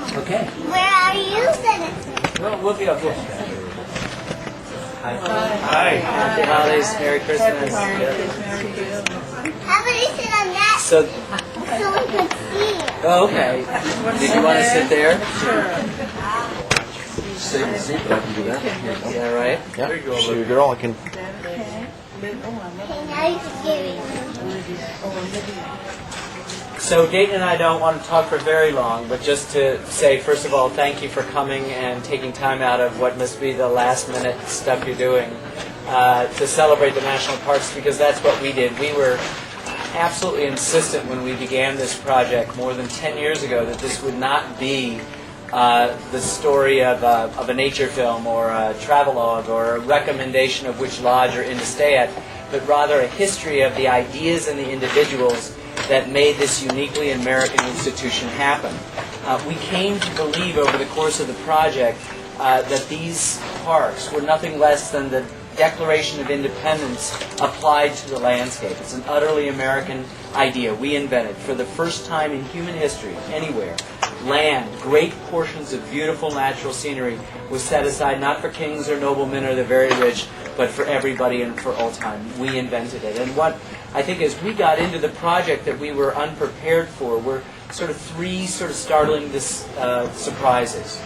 Okay. Where are you sitting? Well, we'll be up here. Hi. Hi. Happy holidays. Merry Christmas. How about you sit on that So, so we can see it? oh, okay. Did you want to sit there? Sit in the seat, but I can do that. Yeah, right. Yeah. There you go, little girl. I can. Okay, now you can give it. So Dayton and I don't want to talk for very long, but just to say, first of all, thank you for coming and taking time out of what must be the last-minute stuff you're doing to celebrate the national parks, because that's what we did. We were absolutely insistent when we began this project more than 10 years ago that this would not be the story of a nature film or a travelogue or a recommendation of which lodge or inn to stay at, but rather a history of the ideas and the individuals that made this uniquely American institution happen. We came to believe over the course of the project that these parks were nothing less than the Declaration of Independence applied to the landscape. It's an utterly American idea we invented for the first time in human history, anywhere. Land, great portions of beautiful natural scenery, was set aside not for kings or noblemen or the very rich, but for everybody and for all time. We invented it. And what I think as we got into the project that we were unprepared for were sort of three sort of startling surprises.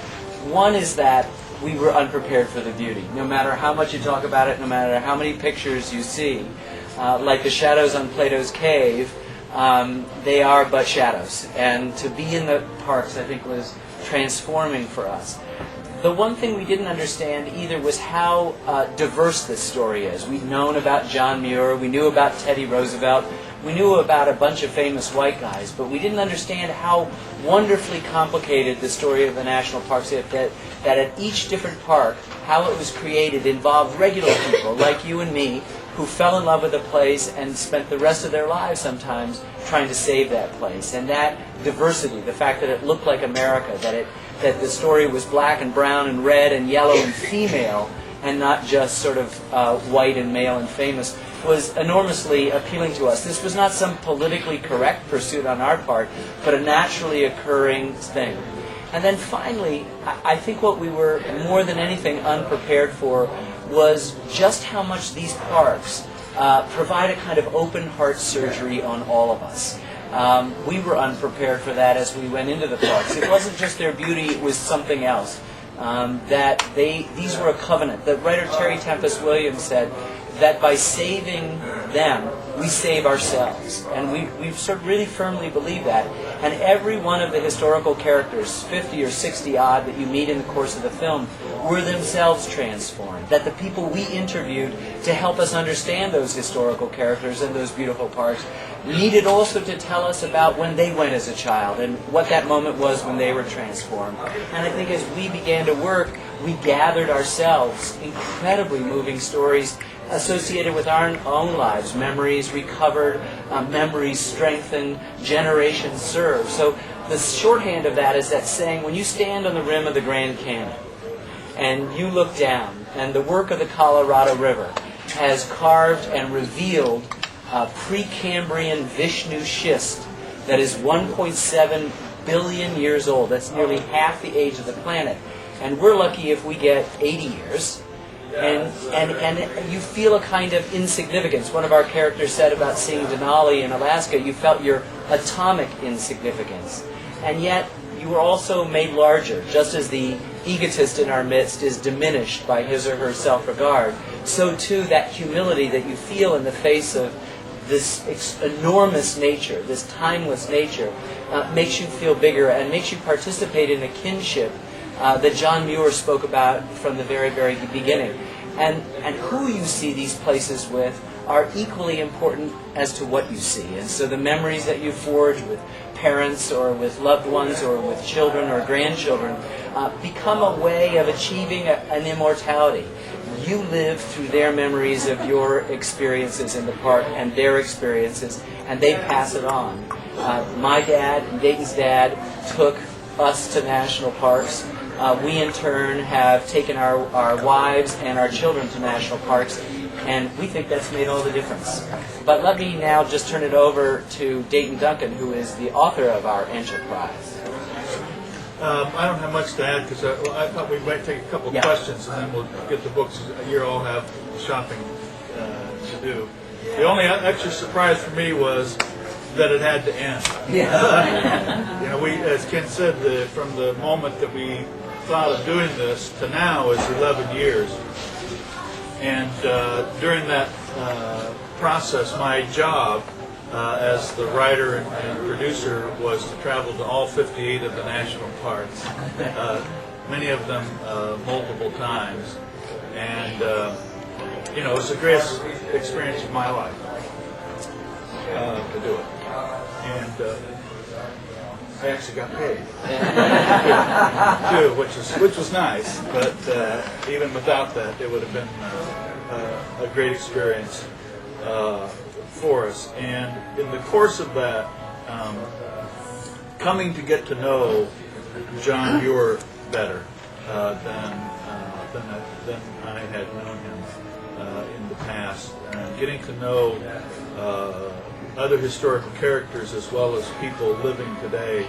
One is that we were unprepared for the beauty. No matter how much you talk about it, no matter how many pictures you see, like the shadows on Plato's cave, they are but shadows. And to be in the parks, I think, was transforming for us. The one thing we didn't understand either was how diverse this story is. We'd known about John Muir, we knew about Teddy Roosevelt, we knew about a bunch of famous white guys, but we didn't understand how wonderfully complicated the story of the national parks is, that at each different park, how it was created involved regular people like you and me who fell in love with a place and spent the rest of their lives sometimes trying to save that place. And that diversity, the fact that it looked like America, that the story was black and brown and red and yellow and female and not just sort of white and male and famous, was enormously appealing to us. This was not some politically correct pursuit on our part, but a naturally occurring thing. And then finally, I think what we were more than anything unprepared for was just how much these parks provide a kind of open heart surgery on all of us. We were unprepared for that as we went into the parks. It wasn't just their beauty, it was something else. These were a covenant. The writer Terry Tempest Williams said that by saving them, we save ourselves. And we sort of really firmly believe that. And every one of the historical characters, 50 or 60 odd that you meet in the course of the film, were themselves transformed. That the people we interviewed to help us understand those historical characters and those beautiful parks needed also to tell us about when they went as a child and what that moment was when they were transformed. And I think as we began to work, we gathered ourselves incredibly moving stories associated with our own lives, memories recovered, memories strengthened, generations served. So the shorthand of that is that saying, when you stand on the rim of the Grand Canyon and you look down, and the work of the Colorado River has carved and revealed Precambrian Vishnu schist that is 1.7 billion years old. That's nearly half the age of the planet. And we're lucky if we get 80 years. And you feel a kind of insignificance. One of our characters said about seeing Denali in Alaska, you felt your atomic insignificance. And yet, you were also made larger, just as the egotist in our midst is diminished by his or her self-regard. So too, that humility that you feel in the face of this enormous nature, this timeless nature, makes you feel bigger and makes you participate in a kinship that John Muir spoke about from the very, very beginning. And who you see these places with are equally important as to what you see. And so the memories that you forge with parents or with loved ones or with children or grandchildren become a way of achieving an immortality. You live through their memories of your experiences in the park and their experiences, and they pass it on. My dad and Dayton's dad took us to national parks. We, in turn, have taken our wives and our children to national parks, and we think that's made all the difference. But let me now just turn it over to Dayton Duncan, who is the author of our enterprise. I don't have much to add because I thought we might take a couple of questions and then we'll get the books. You all have shopping to do. The only extra surprise for me was that it had to end. We, as Ken said, from the moment that we thought of doing this to now is 11 years. And during that process, my job as the writer and producer was to travel to all 58 of the national parks, many of them multiple times. And, it was the greatest experience of my life to do it. And I actually got paid too, which was nice. But even without that, it would have been a great experience for us. And in the course of that, coming to get to know John Muir better than I had known him in the past, and getting to know other historical characters as well as people living today,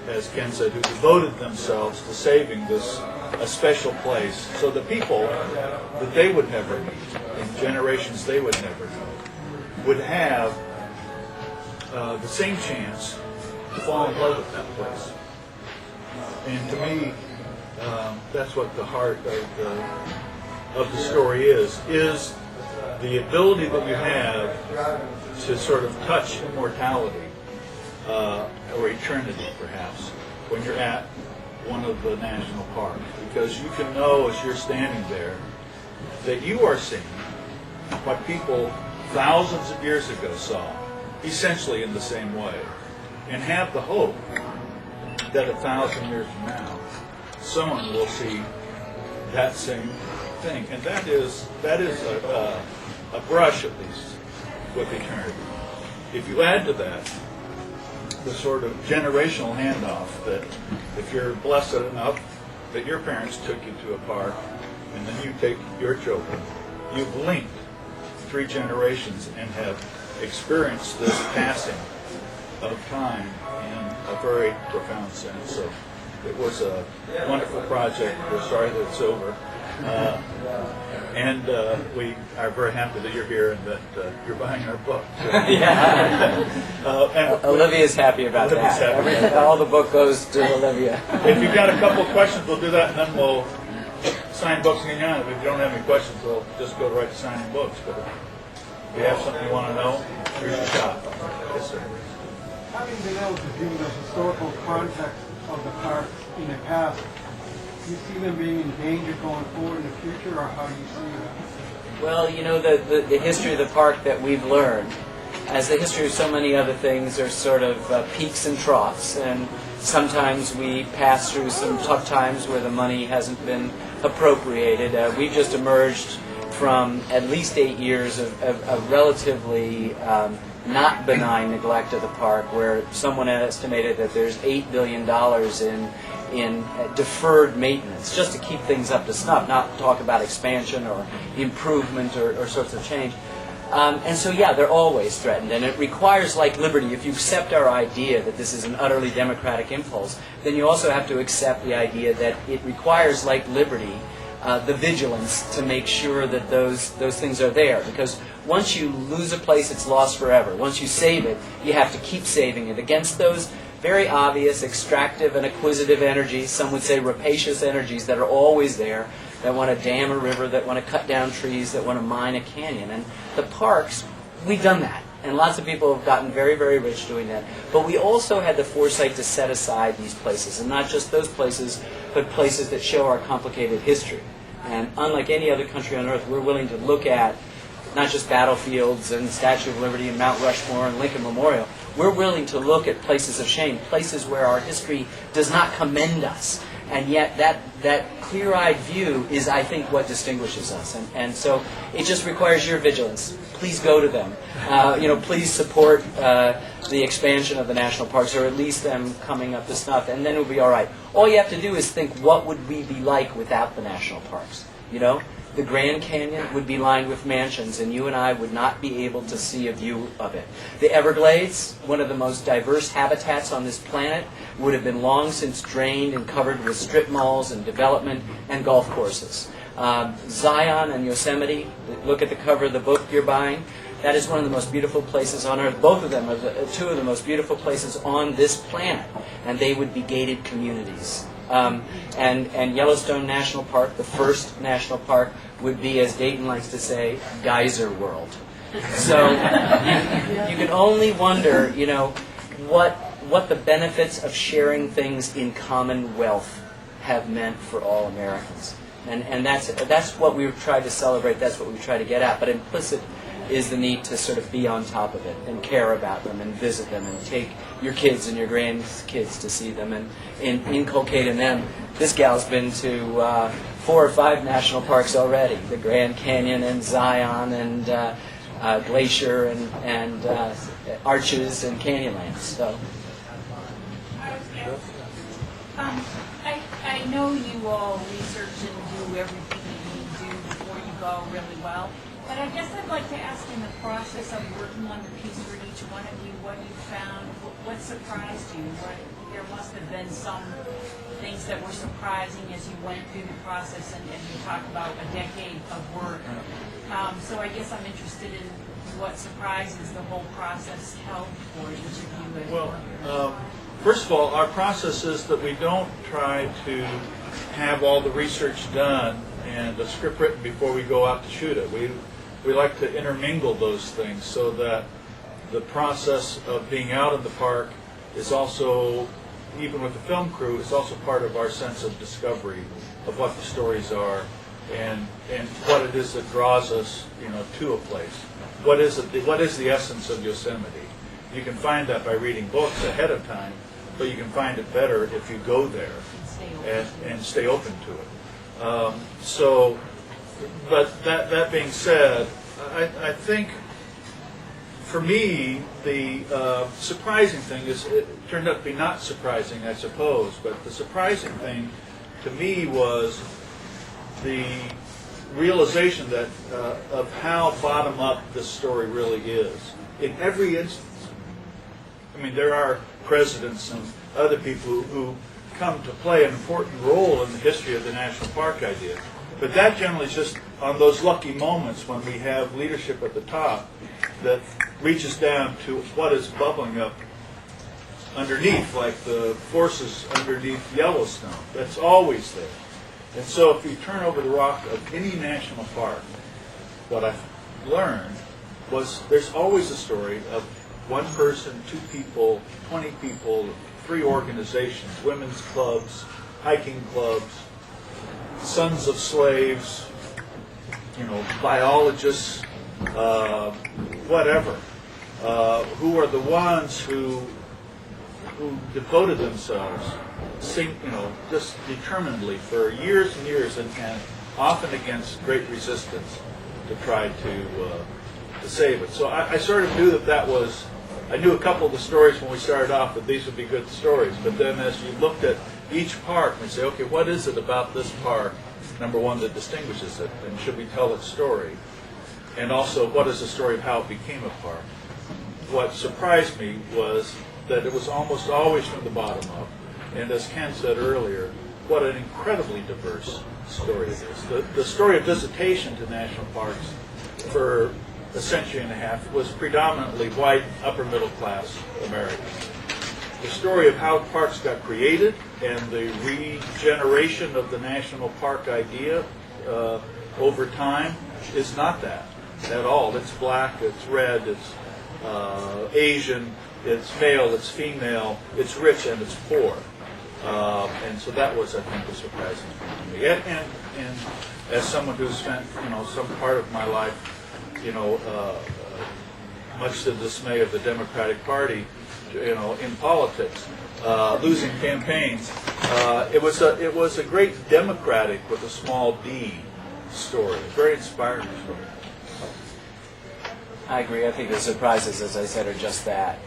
as Ken said, who devoted themselves to saving this a special place so the people that they would never meet, in generations they would never know, would have the same chance to fall in love with that place. And to me, that's what the heart of the story is the ability that you have to sort of touch immortality, or eternity perhaps, when you're at one of the national parks. Because you can know as you're standing there that you are seeing what people thousands of years ago saw, essentially in the same way, and have the hope that 1,000 years from now, someone will see that same thing. And that is a brush, at least, with eternity. If you add to that the sort of generational handoff that if you're blessed enough that your parents took you to a park and then you take your children, you've linked 3 generations and have experienced this passing of time in a very profound sense. So it was a wonderful project. We're sorry that it's over. And we are very happy that you're here and that you're buying our book. And Olivia's happy about that. All the book goes to Olivia. If you've got a couple of questions, we'll do that, and then we'll sign books in your hand. If you don't have any questions, we'll just go right to signing books. But if you have something you want to know, here's your shot. Yes, sir. Having been able to view the historical context of the park in the past, do you see them being in danger going forward in the future, or how do you see that? Well, the history of the park that we've learned, as the history of so many other things, are sort of peaks and troughs, and sometimes we pass through some tough times where the money hasn't been appropriated. We've just emerged from at least 8 years of relatively not benign neglect of the park, where someone estimated that there's $8 billion in deferred maintenance, just to keep things up to snuff, not talk about expansion or improvement or sorts of change. And so, they're always threatened, and it requires, like liberty, if you accept our idea that this is an utterly democratic impulse, then you also have to accept the idea that it requires, like liberty, the vigilance to make sure that those things are there. Because once you lose a place, it's lost forever. Once you save it, you have to keep saving it against those very obvious extractive and acquisitive energies, some would say rapacious energies, that are always there, that want to dam a river, that want to cut down trees, that want to mine a canyon. And the parks, we've done that. And lots of people have gotten very, very rich doing that. But we also had the foresight to set aside these places, and not just those places, but places that show our complicated history. And unlike any other country on earth, we're willing to look at not just battlefields and Statue of Liberty and Mount Rushmore and Lincoln Memorial. We're willing to look at places of shame, places where our history does not commend us. And yet that clear-eyed view is, I think, what distinguishes us. And so it just requires your vigilance. Please go to them. Please support the expansion of the national parks, or at least them coming up to snuff, and then it'll be all right. All you have to do is think, what would we be like without the national parks? the Grand Canyon would be lined with mansions, and you and I would not be able to see a view of it. The Everglades, one of the most diverse habitats on this planet, would have been long since drained and covered with strip malls and development and golf courses. Zion and Yosemite, look at the cover of the book you're buying. That is one of the most beautiful places on Earth. Both of them are two of the most beautiful places on this planet, and they would be gated communities. And Yellowstone National Park, the first national park, would be, as Dayton likes to say, geyser world. So you can only wonder, what the benefits of sharing things in commonwealth have meant for all Americans. And that's what we've tried to celebrate, that's what we've tried to get at. But implicit is the need to sort of be on top of it and care about them and visit them and take your kids and your grandkids to see them and inculcate in them. This gal's been to 4 or 5 national parks already, the Grand Canyon and Zion and Glacier and Arches and Canyonlands. So. I know you all research and do everything you need to do before you go really well, but I guess I'd like to ask, in the process of working on the piece for each one of you, what you found, what surprised you? There must have been some things that were surprising as you went through the process, and you talked about a decade of work. So I guess I'm interested in what surprises the whole process held for each of you. Well, first of all, our process is that we don't try to have all the research done and the script written before we go out to shoot it. We like to intermingle those things so that the process of being out in the park is also, even with the film crew, is also part of our sense of discovery of what the stories are and what it is that draws us, to a place. What is the essence of Yosemite? You can find that by reading books ahead of time, but you can find it better if you go there and stay open to it. But that being said, I think for me the surprising thing is, it turned out to be not surprising, I suppose, but the surprising thing to me was the realization that of how bottom up this story really is. In every instance, I mean, there are presidents and other people who come to play an important role in the history of the national park idea. But that generally is just on those lucky moments when we have leadership at the top that reaches down to what is bubbling up underneath, like the forces underneath Yellowstone. That's always there. And so if you turn over the rock of any national park, what I've learned was there's always a story of one person, 2 people, 20 people, 3 organizations, women's clubs, hiking clubs, sons of slaves, biologists, whatever, who are the ones who devoted themselves, just determinedly for years and years, and often against great resistance to try to save it. So I sort of knew that was. I knew a couple of the stories when we started off that these would be good stories, but then as you looked at each park and say, okay, what is it about this park, number one, that distinguishes it, and should we tell its story? And also, what is the story of how it became a park? What surprised me was that it was almost always from the bottom up, and as Ken said earlier, what an incredibly diverse story it is. The story of visitation to national parks for a century and a half was predominantly white, upper middle class Americans. The story of how parks got created and the regeneration of the national park idea over time is not that at all. It's black, it's red, it's Asian, it's male, it's female, it's rich, and it's poor. And so that was, I think, a surprising thing to me. And as someone who's spent, some part of my life, much to the dismay of the Democratic Party, in politics, losing campaigns, it was a great democratic with a small d story, a very inspiring story. I agree. I think the surprises, as I said, are just that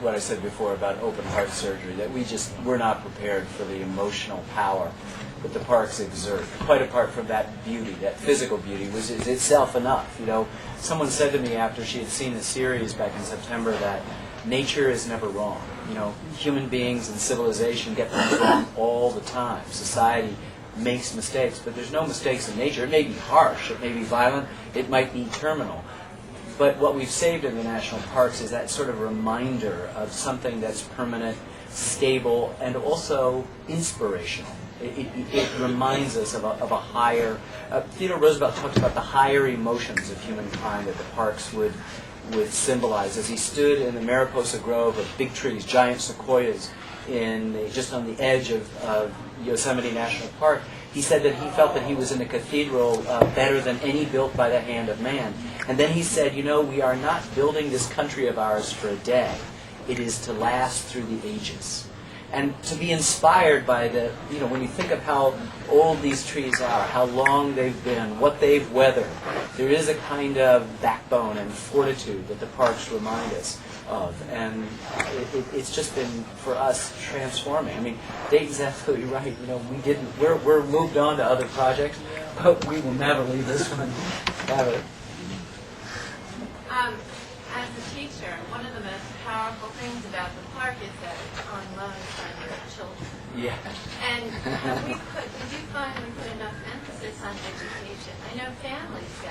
what I said before about open heart surgery, that we're not prepared for the emotional power that the parks exert. Quite apart from that beauty, that physical beauty, is itself enough. You know, someone said to me after she had seen the series back in September that nature is never wrong. You know, human beings and civilization get things wrong all the time. Society makes mistakes, but there's no mistakes in nature. It may be harsh, it may be violent, it might be terminal. But what we've saved in the national parks is that sort of reminder of something that's permanent, stable, and also inspirational. It reminds us of a higher... Theodore Roosevelt talked about the higher emotions of humankind that the parks would symbolize. As he stood in the Mariposa Grove of big trees, giant sequoias, just on the edge of Yosemite National Park, he said that he felt that he was in a cathedral better than any built by the hand of man. And then he said, you know, we are not building this country of ours for a day. It is to last through the ages. And to be inspired by when you think of how old these trees are, how long they've been, what they've weathered, there is a kind of backbone and fortitude that the parks remind us of. And it's just been, for us, transforming. I mean, Dayton's absolutely right. You know, we're moved on to other projects, but we will never leave this one. Ever. As a teacher, one of the most powerful things about the park is that it's on loan for children. Yeah. And we do find we put enough emphasis on education. I know families go.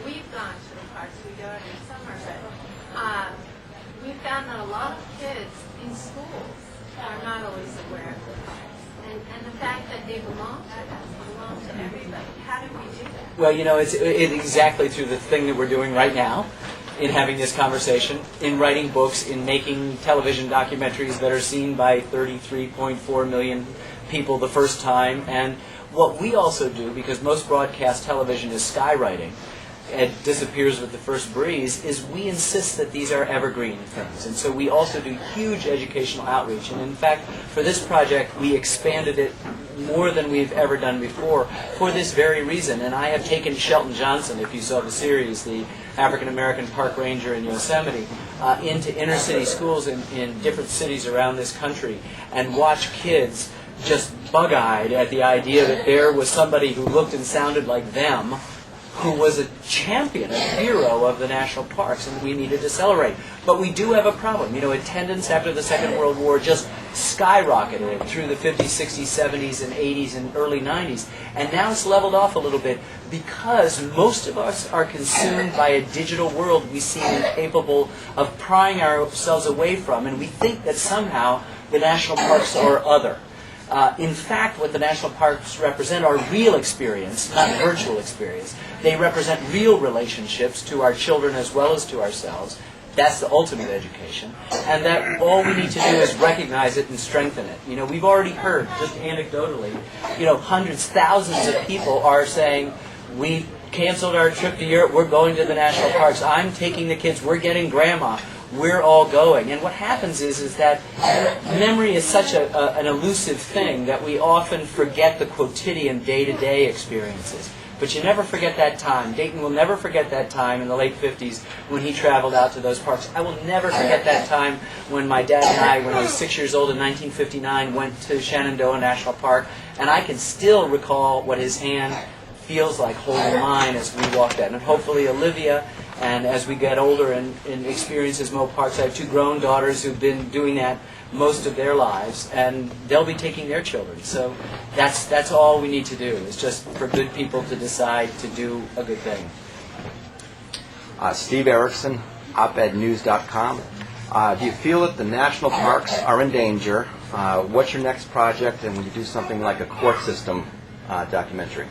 We've gone to the parks. We go every summer, but we've found that a lot of kids in schools are not always aware of the parks. And the fact that they belong to us, belong to everybody. How do we do that? Well, you know, it's exactly through the thing that we're doing right now, in having this conversation, in writing books, in making television documentaries that are seen by 33.4 million people the first time. And what we also do, because most broadcast television is skywriting, it disappears with the first breeze, is we insist that these are evergreen things. And so we also do huge educational outreach. And in fact, for this project, we expanded it more than we've ever done before for this very reason. And I have taken Shelton Johnson, if you saw the series, the African-American park ranger in Yosemite, into inner city schools in different cities around this country and watch kids just bug-eyed at the idea that there was somebody who looked and sounded like them, who was a champion, a hero of the national parks, and we needed to celebrate. But we do have a problem. You know, attendance after the Second World War just skyrocketed through the 50s, 60s, 70s, and 80s, and early 90s. And now it's leveled off a little bit because most of us are consumed by a digital world we seem incapable of prying ourselves away from, and we think that somehow the national parks are other. In fact, what the national parks represent are real experience, not virtual experience. They represent real relationships to our children as well as to ourselves. That's the ultimate education. And that all we need to do is recognize it and strengthen it. You know, we've already heard, just anecdotally, you know, hundreds, thousands of people are saying, we canceled our trip to Europe, we're going to the national parks, I'm taking the kids, we're getting grandma. We're all going. And what happens is that memory is such an elusive thing that we often forget the quotidian day-to-day experiences. But you never forget that time. Dayton will never forget that time in the late 50s when he traveled out to those parks. I will never forget that time when my dad and I, when I was 6 years old in 1959, went to Shenandoah National Park. And I can still recall what his hand feels like holding mine as we walked that. And hopefully Olivia, and as we get older and experiences more parks, I have two grown daughters who've been doing that most of their lives, and they'll be taking their children. So that's all we need to do, is just for good people to decide to do a good thing. Steve Erickson, opednews.com. Do you feel that the national parks are in danger? What's your next project, and will you do something like a court system documentary?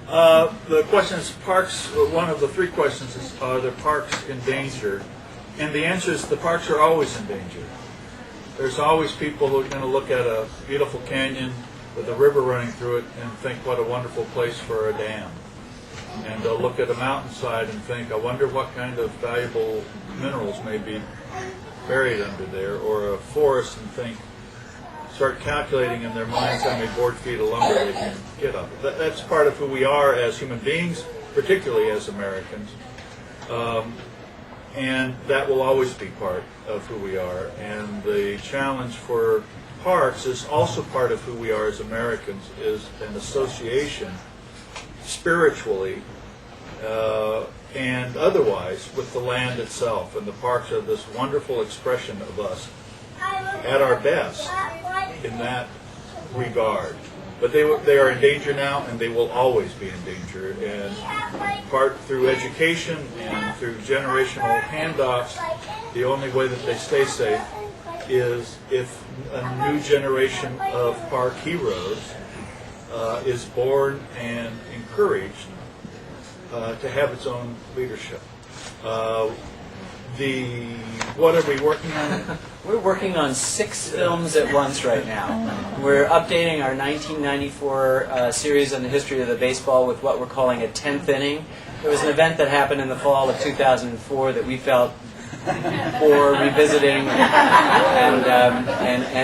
The question is, parks, one of the three questions is, are the parks in danger? And the answer is, the parks are always in danger. There's always people who are going to look at a beautiful canyon with a river running through it and think, what a wonderful place for a dam. And they'll look at a mountainside and think, I wonder what kind of valuable minerals may be buried under there, or a forest, and think, start calculating in their minds how many board feet of lumber they can get up. That's part of who we are as human beings, particularly as Americans. And that will always be part of who we are. And the challenge for parks is also part of who we are as Americans, is an association spiritually and otherwise with the land itself. And the parks are this wonderful expression of us at our best in that regard. But they are in danger now, and they will always be in danger. And part through education and through generational handoffs, the only way that they stay safe is if a new generation of park heroes is born and encouraged to have its own leadership. What are we working on? We're working on 6 films at once right now. We're updating our 1994 series on the history of the baseball with what we're calling a 10th inning. There was an event that happened in the fall of 2004 that we felt bore revisiting, and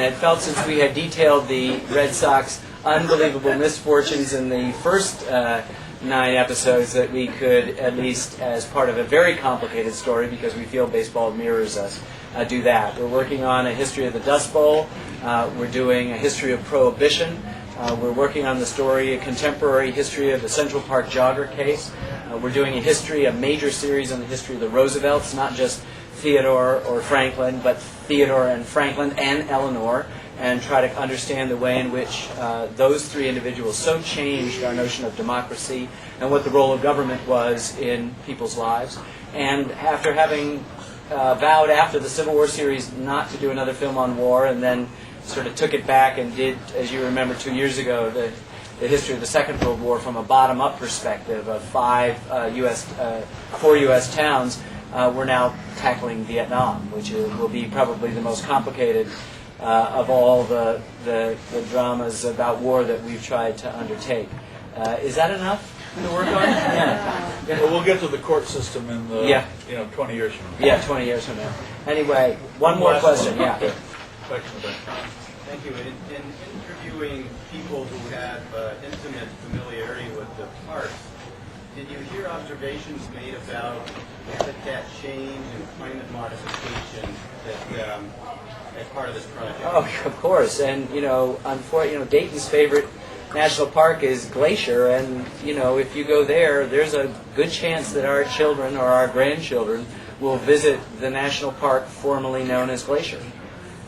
it felt, since we had detailed the Red Sox unbelievable misfortunes in the first 9 episodes, that we could, at least as part of a very complicated story, because we feel baseball mirrors us, do that. We're working on a history of the Dust Bowl. We're doing a history of Prohibition. We're working on the story, a contemporary history of the Central Park jogger case. We're doing a major series on the history of the Roosevelts, not just Theodore or Franklin, but Theodore and Franklin and Eleanor, and try to understand the way in which those 3 individuals so changed our notion of democracy and what the role of government was in people's lives. And after having vowed after the Civil War series not to do another film on war, and then sort of took it back and did, as you remember 2 years ago, the history of the Second World War from a bottom-up perspective of 4 U.S. towns, we're now tackling Vietnam, which will be probably the most complicated of all the dramas about war that we've tried to undertake. Is that enough to work on? Yeah. Well, we'll get to the court system in the 20 years from now. Yeah, 20 years from now. Anyway, one more question. Yeah. Back to the back. Thank you. In interviewing people who have intimate familiarity with the parks, did you hear observations made about habitat change and climate modification that as part of this project? Oh, of course. And Dayton's favorite national park is Glacier, and if you go there, there's a good chance that our children or our grandchildren will visit the national park formerly known as Glacier.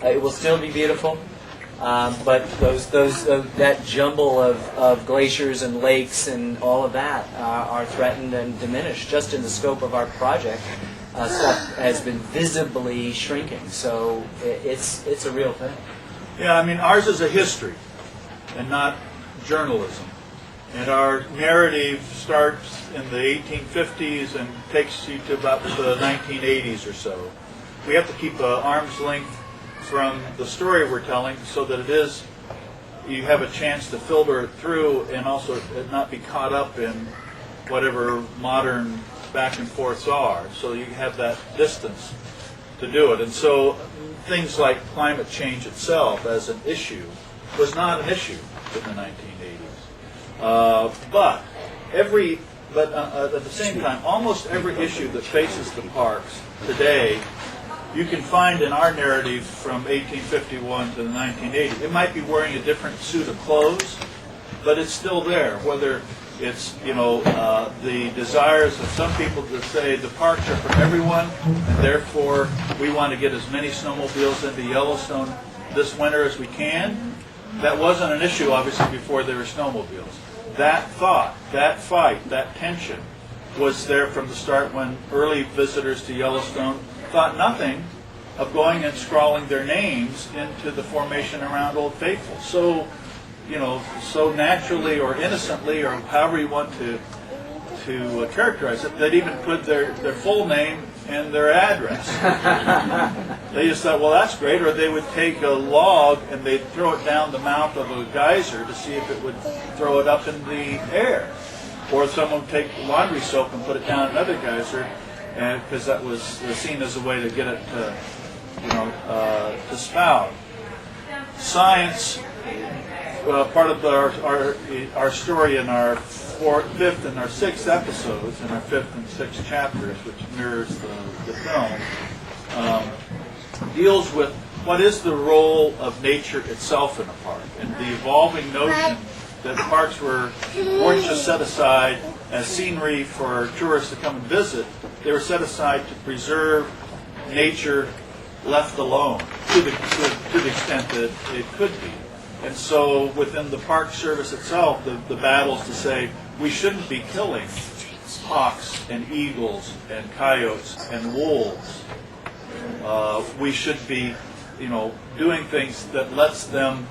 It will still be beautiful, but that jumble of glaciers and lakes and all of that are threatened and diminished. Just in the scope of our project, stuff has been visibly shrinking. So it's a real thing. Yeah, I mean, ours is a history and not journalism. And our narrative starts in the 1850s and takes you to about the 1980s or so. We have to keep an arm's length from the story we're telling, so that you have a chance to filter it through and also not be caught up in whatever modern back and forths are. So you have that distance to do it. And so things like climate change itself as an issue was not an issue in the 1980s. But at the same time, almost every issue that faces the parks today, you can find in our narrative from 1851 to the 1980s. It might be wearing a different suit of clothes, but it's still there. Whether it's the desires of some people to say the parks are for everyone, and therefore we want to get as many snowmobiles into Yellowstone this winter as we can. That wasn't an issue, obviously, before there were snowmobiles. That thought, that fight, that tension was there from the start when early visitors to Yellowstone thought nothing of going and scrawling their names into the formation around Old Faithful. So naturally or innocently, or however you want to characterize it, they'd even put their full name and their address. They just thought, well, that's great. Or they would take a log and they'd throw it down the mouth of a geyser to see if it would throw it up in the air. Or someone would take laundry soap and put it down another geyser, because that was seen as a way to get it to spout. Science part of our story in our fifth and our sixth episodes, in our fifth and sixth chapters, which mirrors the film, deals with what is the role of nature itself in a park, and the evolving notion that parks weren't just set aside as scenery for tourists to come and visit. They were set aside to preserve nature left alone to the extent that it could be. And so within the Park Service itself, the battles to say we shouldn't be killing hawks and eagles and coyotes and wolves. We should be, doing things that lets them,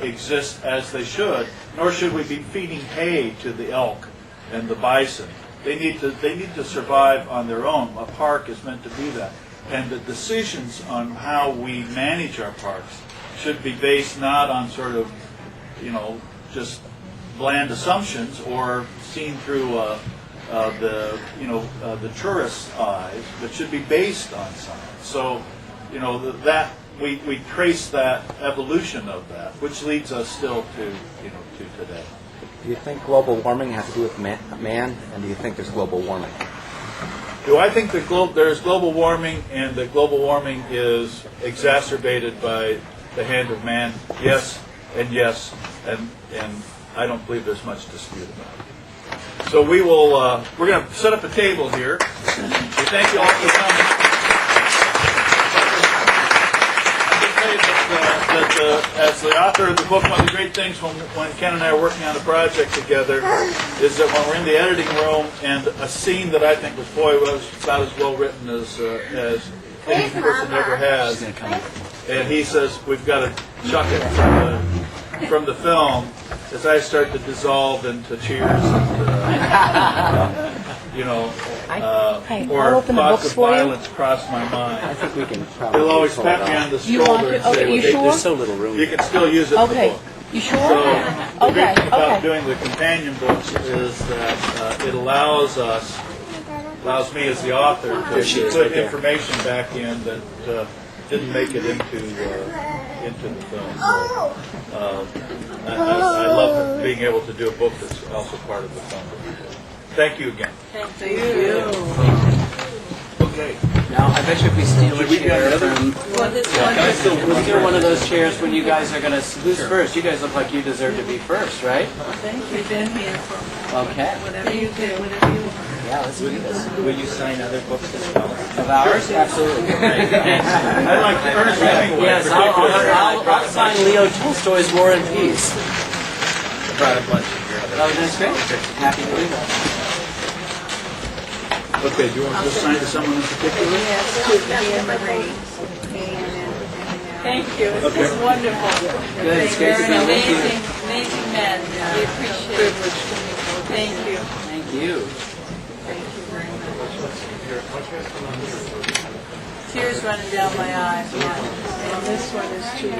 exist as they should. Nor should we be feeding hay to the elk and the bison. They need to survive on their own. A park is meant to be that. And the decisions on how we manage our parks should be based not on sort of, just bland assumptions or seen through the tourist's eyes, but should be based on science. So, that we trace that evolution of that, which leads us still to today. Do you think global warming has to do with man, and do you think there's global warming? Do I think that there's global warming, and that global warming is exacerbated by the hand of man? Yes, and I don't believe there's much dispute about it. So we're going to set up a table here. We thank you all for coming. As the author of the book, one of the great things when Ken and I are working on a project together is that when we're in the editing room and a scene that I think was about as well written as any person ever has, and he says we've got to chuck it from the film, as I start to dissolve into tears and or thoughts of violence cross my mind. I think we can probably. He'll always pat me on the shoulder and say, you sure? There's so little room. you can still use it in the book. You sure? So the great thing about doing the companion books is that it allows me as the author to put information back in that didn't make it into the film. So, I love being able to do a book that's also part of the film. Thank you again. Thank you. Okay. Now, I bet you if we steal a chair from... Well, this one. We'll steal one of those chairs when you guys are going to... Who's first? You guys look like you deserve to be first, right? Thank you. You've been here for Okay. whatever you do, whatever you want. Yeah, let's do this. Will you sign other books as well? Of ours? Absolutely. I'd like Ernest Hemingway. Yes, I'll sign Leo Tolstoy's War and Peace. I brought a bunch of your other. Oh, that's great. Happy to do that. Okay, do you want to just sign to someone in particular? Yes, to Ian Marie. Thank you. This is wonderful. Good. It's great to be with you. Amazing men. We appreciate it. Thank you. Thank you. Thank you very much. Tears running down my eyes. And this one is to